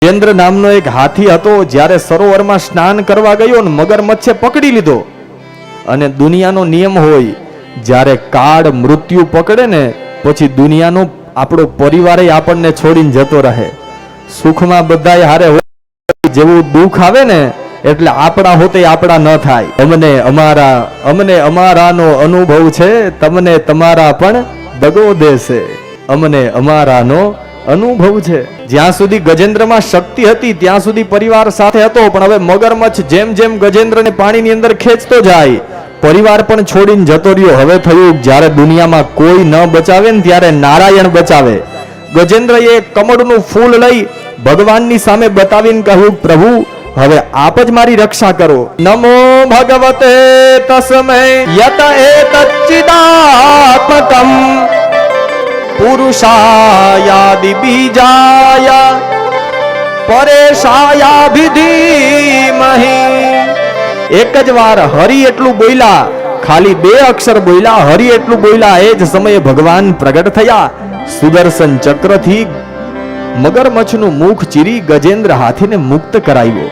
ગજેન્દ્ર નામનો એક હાથી હતો. જ્યારે સરોવરમાં સ્નાન કરવા ગયો ને મગરમચ્છે પકડી લીધો. અને દુનિયાનો નિયમ હોય, જ્યારે કાળ મૃત્યુ પકડે ને પછી દુનિયાનો આપણો પરિવાર આપણને છોડીને જતો રહે. સુખમાં બધાય હારે હોય, જેવું દુઃખ આવે ને એટલે આપણા હોતે આપણા ન થાય. અમને અમારાનો અનુભવ છે, તમને તમારા પણ દગો દેશે. અમને અમારાનો અનુભવ છે. જ્યાં સુધી ગજેન્દ્રમાં શક્તિ હતી ત્યાં સુધી પરિવાર સાથે હતો, પણ હવે મગરમચ્છ જેમ જેમ ગજેન્દ્રને પાણીની અંદર ખેંચતો જાય, પરિવાર પણ છોડીને જતો રહ્યો. હવે થયું જ્યારે દુનિયામાં કોઈ ન બચાવે ને ત્યારે નારાયણ બચાવે. ગજેન્દ્રએ કમળનું ફૂલ લઈ ભગવાનની સામે બતાવીને કહ્યું, પ્રભુ હવે આપ જ મારી રક્ષા કરો. નમો ભગવતે તસ્મૈ યત એતચ્ચિદાત્મકમ પુરુષાયાદિ બીજાય પરેશાયાભિધીમહિ. એક જ વાર હરિ એટલું બોલ્યા, ખાલી 2 અક્ષર બોલ્યા, હરિ એટલું બોલ્યા, એ જ સમયે ભગવાન પ્રગટ થયા. સુદર્શન ચક્રથી મગરમચ્છનું મુખ ચીરી ગજેન્દ્ર હાથીને મુક્ત કરાવ્યો.